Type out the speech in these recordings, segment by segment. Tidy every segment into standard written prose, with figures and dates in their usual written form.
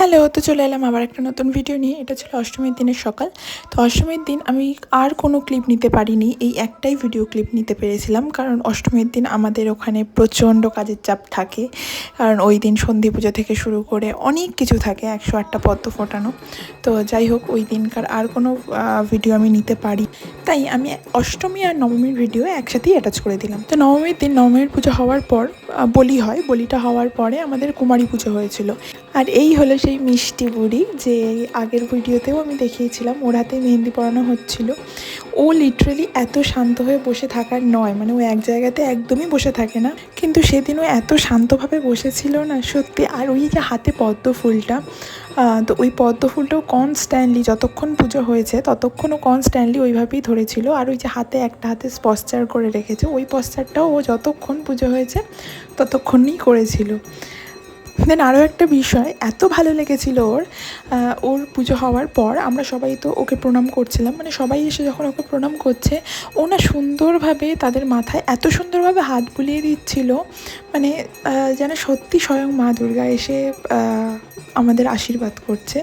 Hello, তো চলে এলাম আবার একটা নতুন ভিডিও নিয়ে। এটা ছিল অষ্টমীর দিনের সকাল। তো অষ্টমীর দিন আমি আর কোনো ক্লিপ নিতে পারিনি, এই একটাই ভিডিও ক্লিপ নিতে পেরেছিলাম, কারণ অষ্টমীর দিন আমাদের ওখানে প্রচণ্ড কাজের চাপ থাকে। কারণ ওই দিন সন্ধি পুজো থেকে শুরু করে অনেক কিছু থাকে, 108টা পদ্ম ফোটানো। তো যাই হোক, ওই দিনকার আর কোনো ভিডিও আমি নিতে পারি, তাই আমি অষ্টমী আর নবমীর ভিডিও একসাথেই অ্যাটাচ করে দিলাম। তো নবমীর দিন নবমীর পুজো হওয়ার পর বলি হয়, বলিটা হওয়ার পরে আমাদের কুমারী পুজো হয়েছিল। আর এই হলো সেই মিষ্টি বুড়ি, যে আগের ভিডিওতেও আমি দেখিয়েছিলাম, ওর হাতে মেহেন্দি পরানো হচ্ছিল। ও লিটারেলি এত শান্ত হয়ে বসে থাকার নয়, মানে ও এক জায়গাতে একদমই বসে থাকে না, কিন্তু সেদিন ও এত শান্তভাবে বসেছিল না সত্যি। আর ওই যে হাতে পদ্ম ফুলটা, তো ওই পদ্ম ফুলটাও কনস্ট্যান্টলি যতক্ষণ পুজো হয়েছে ততক্ষণও কনস্ট্যান্টলি ওইভাবেই ধরেছিল। আর ওই যে হাতে একটা হাতে পশ্চার করে রেখেছে, ওই পশ্চারটাও ও যতক্ষণ পুজো হয়েছে ততক্ষণই করেছিল। দেন আরও একটা বিষয় এত ভালো লেগেছিল ওর পুজো হওয়ার পর আমরা সবাই তো ওকে প্রণাম করছিলাম, মানে সবাই এসে যখন ওকে প্রণাম করছে, ও না সুন্দরভাবে তাদের মাথায় এত সুন্দরভাবে হাত বুলিয়ে দিচ্ছিল, মানে যেন সত্যি স্বয়ং মা দুর্গা এসে আমাদের আশীর্বাদ করছে।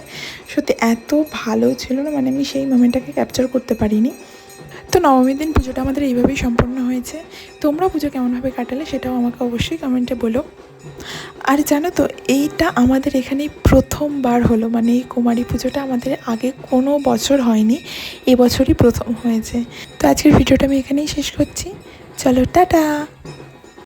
সত্যি এত ভালো ছিল না, মানে আমি সেই মোমেন্টটাকে ক্যাপচার করতে পারিনি। তো নবমীর দিন পুজোটা আমাদের এইভাবেই সম্পন্ন হয়েছে। তোমরা পুজো কেমনভাবে কাটালে সেটাও আমাকে অবশ্যই কমেন্টে বলো। আর জানো তো, এইটা আমাদের এখানেই প্রথমবার হলো, মানে এই কুমারী পুজোটা আমাদের আগে কোনো বছর হয়নি, এবছরই প্রথম হয়েছে। তো আজকের ভিডিওটা আমি এখানেই শেষ করছি। চলো, টাটা।